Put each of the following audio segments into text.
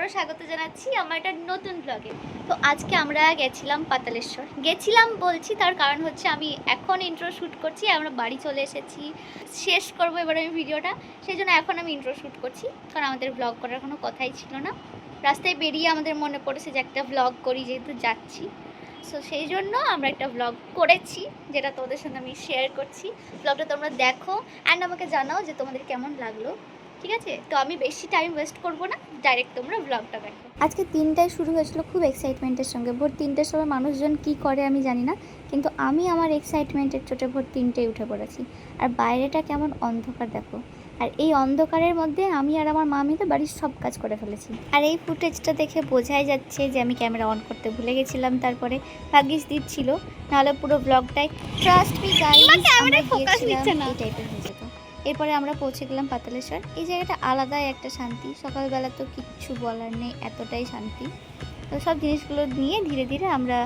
আবারও স্বাগত জানাচ্ছি আমার একটা নতুন ব্লগে। তো আজকে আমরা গেছিলাম পাতালেশ্বর। গেছিলাম বলছি তার কারণ হচ্ছে আমি এখন ইন্ট্রো শ্যুট করছি, আমরা বাড়ি চলে এসেছি, শেষ করবো এবার আমি ভিডিওটা, সেই জন্য এখন আমি ইন্ট্রো শ্যুট করছি, কারণ আমাদের ব্লগ করার কোনো কথাই ছিল না। রাস্তায় বেরিয়ে আমাদের মনে পড়েছে যে একটা ব্লগ করি, যেহেতু যাচ্ছি, সো সেই জন্য আমরা একটা ব্লগ করেছি, যেটা তোমাদের সঙ্গে আমি শেয়ার করছি। ব্লগটা তোমরা দেখো অ্যান্ড আমাকে জানাও যে তোমাদের কেমন লাগলো, ঠিক আছে? তো আমি বেশি টাইম ওয়েস্ট করবো না, ডাইরেক্ট তোমরা ব্লগটা দেখো। আজকে 3টায় শুরু হয়েছিল খুব এক্সাইটমেন্টের সঙ্গে। ভোর 3টের সময় মানুষজন কি করে আমি জানি না, কিন্তু আমি আমার এক্সাইটমেন্টের চোটে ভোর 3টায় উঠে পড়েছি। আর বাইরেটা কেমন অন্ধকার দেখো, আর এই অন্ধকারের মধ্যে আমি আর আমার মা মিলে বাড়ির সব কাজ করে ফেলেছি। আর এই ফুটেজটা দেখে বোঝাই যাচ্ছে যে আমি ক্যামেরা অন করতে ভুলে গেছিলাম, তারপরে ভাগ্যিস দিচ্ছিল, নাহলে পুরো ব্লগটাই ট্রাস্ট মি গাইস আমরা গিয়েছিলাম এই টাইপের হয়ে যেত। এরপরে আমরা পৌঁছে গেলাম পাতালেশ্বর। এই জায়গাটা আলাদাই একটা শান্তি, সকালবেলা তো কিচ্ছু বলার নেই, এতটাই শান্তি। তো সব জিনিসগুলো নিয়ে ধীরে ধীরে আমরা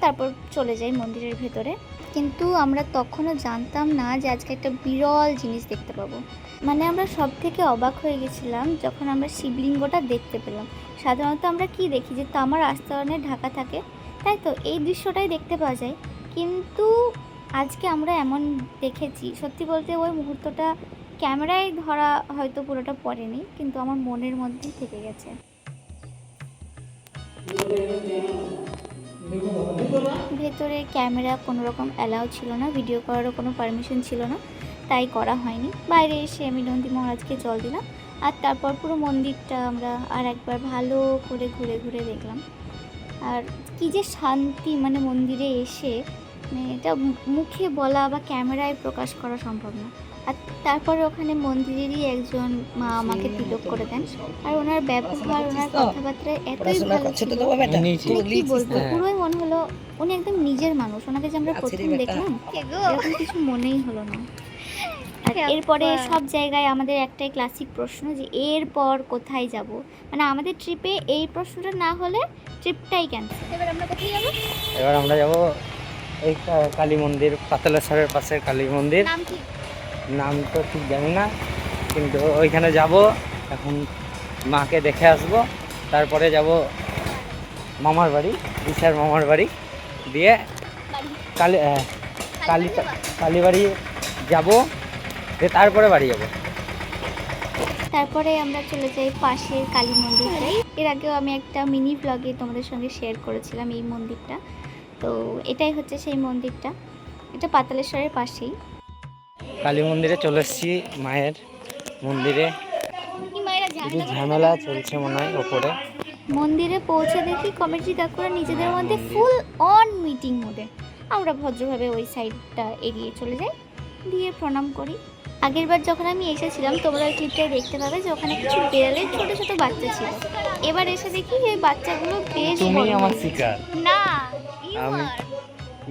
তারপর চলে যাই মন্দিরের ভেতরে। কিন্তু আমরা তখনও জানতাম না যে আজকে একটা বিরল জিনিস দেখতে পাবো। মানে আমরা সব থেকে অবাক হয়ে গেছিলাম যখন আমরা শিবলিঙ্গটা দেখতে পেলাম। সাধারণত আমরা কি দেখি যে তামার আস্তরণে ঢাকা থাকে, তাই তো এই দৃশ্যটাই দেখতে পাওয়া যায়, কিন্তু আজকে আমরা এমন দেখেছি। সত্যি বলতে ওই মুহূর্তটা ক্যামেরায় ধরা হয়তো পুরোটা পড়েনি, কিন্তু আমার মনের মধ্যেই থেকে গেছে। ভেতরে ক্যামেরা কোনো রকম অ্যালাউ ছিল না, ভিডিও করারও কোনো পারমিশন ছিল না, তাই করা হয়নি। বাইরে এসে আমি নন্দী মহারাজকে জল দিলাম, আর তারপর পুরো মন্দিরটা আমরা আর একবার ভালো করে ঘুরে ঘুরে দেখলাম। আর কী যে শান্তি, মানে মন্দিরে এসে, মানে এটা মুখে বলা বা ক্যামেরায় প্রকাশ করা সম্ভব না। আর তারপরে ওখানে মন্দিরেরই একজন মা আমাকে তিলক করে দেন, আর ওনার ব্যবহার, ওনার কথাবার্তা এতই ভালো ছিল, মানে কি বলবো, পুরোই মনে হলো উনি একদম নিজের মানুষ। ওনাকে যে আমরা প্রথম দেখলাম এরকম কিছু মনেই হলো না। আর এরপরে সব জায়গায় আমাদের একটাই ক্লাসিক প্রশ্ন যে এরপর কোথায় যাব, মানে আমাদের ট্রিপে এই প্রশ্নটা না হলে ট্রিপটাই ক্যান্সেল। এবার আমরা কোথায় যাব? এবার আমরা যাব এই কালী মন্দির, পাতালেশ্বরের পাশে কালী মন্দির। নাম কি? নাম তো ঠিক জানি না, কিন্তু ওইখানে যাব। এখন মাকে দেখে আসব, তারপরে যাব মামার বাড়ি, বিশার মামার বাড়ি দিয়ে কালী কালী কালীবাড়ি যাব, দিয়ে তারপরে বাড়ি যাব। তারপরে আমরা চলে যাই পাশের কালী মন্দিরটাই। এর আগেও আমি একটা মিনি ব্লগে তোমাদের সঙ্গে শেয়ার করেছিলাম এই মন্দিরটা। তো এটাই হচ্ছে সেই মন্দিরটা, এটা পাতালেশ্বরের পাশেই। কালী মন্দিরে চলে এসেছি, মায়ের মন্দিরে কিছু ঝামেলা চলছে মনে হয় ওপরে। মন্দিরে পৌঁছে দেখি কমিটি কাকুরা নিজেদের মধ্যে ফুল অন মিটিং মোডে। আমরা ভদ্রভাবে ওই সাইডটা এড়িয়ে চলে যাই, দিয়ে প্রণাম করি। আগেরবার যখন আমি এসেছিলাম তোমরা ওই ক্লিপটাই দেখতে পাবে যে ওখানে কিছু বেড়ালের ছোট ছোট বাচ্চা ছিল। এবার এসে দেখি এই বাচ্চাগুলো বেশ তুমি বড় আমার হয়েছে। শিকার না,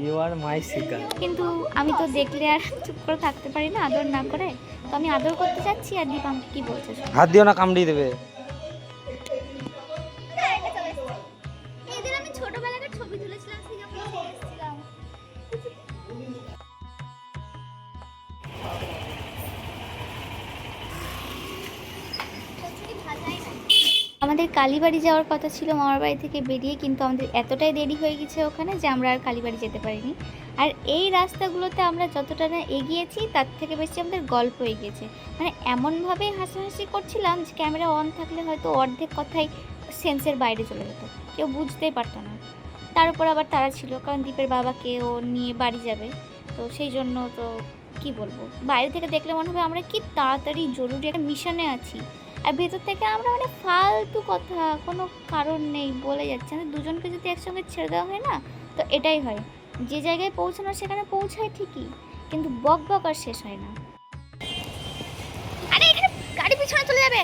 ইউ আর মাই শিকার। কিন্তু আমি তো দেখলে আর চুপ করে থাকতে পারি না আদর না করে, তো আমি আদর করতে চাচ্ছি। আর দীপ আমাকে কি বলছে, হাত দিও না, কামড়িয়ে দেবে। এদের আমি ছোটবেলাকার ছবি তুলেছিলাম, সেই যখন এসেছিলাম। আমাদের কালীবাড়ি যাওয়ার কথা ছিল মামার বাড়ি থেকে বেরিয়ে, কিন্তু আমাদের এতটাই দেরি হয়ে গেছে ওখানে যে আমরা আর কালীবাড়ি যেতে পারিনি। আর এই রাস্তাগুলোতে আমরা যতটা না এগিয়েছি তার থেকে বেশি আমাদের গল্প এগিয়েছে। মানে এমনভাবে হাসাহাসি করছিলাম যে ক্যামেরা অন থাকলে হয়তো অর্ধেক কথাই সেন্সের বাইরে চলে যেত, কেউ বুঝতেই পারতো না। তার উপর আবার তারা ছিল, কারণ দীপের বাবাকে ও নিয়ে বাড়ি যাবে, তো সেই জন্য তো কি বলবো, বাইরে থেকে দেখলে মনে হবে আমরা কি তাড়াতাড়ি জরুরি একটা মিশনে আছি। আর ভেতর থেকে আমরা মানে ফালতু কথা, কোনো কারণ নেই বলে যাচ্ছে। আমাদের দুজনকে যদি একসঙ্গে ছেড়ে দেওয়া হয় না, তো এটাই হয়, যে জায়গায় পৌঁছানো সেখানে পৌঁছায় ঠিকই, কিন্তু বক বক আর শেষ হয় না। আরে এখানে গাড়ি পিছনে চলে যাবে,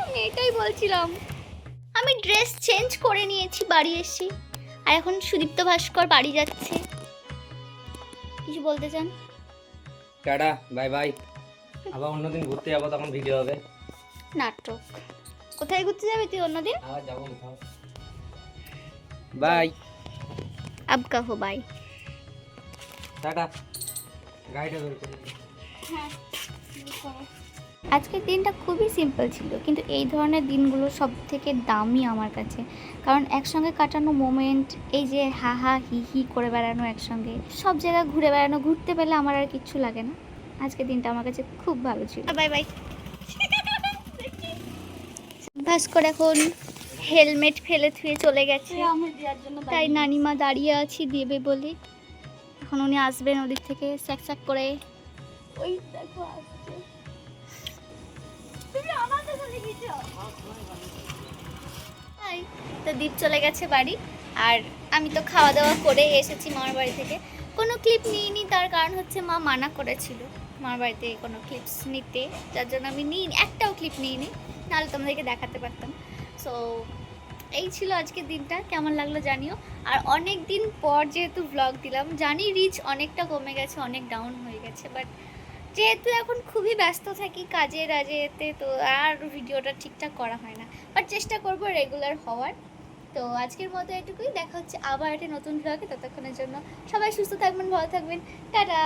আমি এটাই বলছিলাম। আমি ড্রেস চেঞ্জ করে নিয়েছি, বাড়ি এসেছি, আর এখন সুদীপ্ত ভাস্কর বাড়ি যাচ্ছে। কিছু বলতে চান? Tata, bye bye. আবার অন্যদিন ঘুরতে যাবো, তখন ভিডিও হবে। নাটক। কোথায় ঘুরতে যাবে তুই অন্যদিন? আবার যাবো কোথাও। বাই। আব কাহো বাই। টাটা। গাড়িটা বের করে। হ্যাঁ। আজকের দিনটা খুবই সিম্পল ছিল, কিন্তু এই ধরনের দিনগুলো সব থেকে দামি আমার কাছে। কারণ একসঙ্গে কাটানো মোমেন্ট, এই যে হা হা হি হি করে বেড়ানো একসঙ্গে, সব জায়গায় ঘুরে বেড়ানো, ঘুরতে পেলে আমার আর কিচ্ছু লাগে না। আজকের দিনটা আমার কাছে খুব ভালো ছিল। Bye bye. ভাস্কর এখন হেলমেট ফেলে থুয়ে চলে গেছে, তাই নানিমা দাঁড়িয়ে আছি দেবে বলে। এখন উনি আসবেন ওদিক থেকে স্যাক স্যাক করে। ওই দেখো আসছে। তুমি আমার কাছে লিখেছো। হাই, তো দীপ চলে গেছে বাড়ি, আর আমি তো খাওয়া দাওয়া করে এসেছি মামার বাড়ি থেকে। কোনো ক্লিপ নিইনি, তার কারণ হচ্ছে মা মানা করেছিল মামার বাড়িতে কোনো ক্লিপস নিতে, যার জন্য আমি একটাও ক্লিপ নিইনি, নাহলে তোমাদেরকে দেখাতে পারতাম। সো এই ছিল আজকের দিনটা, কেমন লাগলো জানিও। আর অনেক দিন পর যেহেতু ব্লগ দিলাম, জানি রিচ অনেকটা কমে গেছে, অনেক ডাউন হয়ে গেছে, বাট যেহেতু এখন খুবই ব্যস্ত থাকি কাজে রাজেতে, তো আর ভিডিওটা ঠিকঠাক করা হয় না, বাট চেষ্টা করব রেগুলার হওয়ার। তো আজকের মতো এটুকুই, দেখা হচ্ছে আবার একটা নতুন ব্লগে। ততক্ষণের জন্য সবাই সুস্থ থাকবেন, ভালো থাকবেন, টাটা।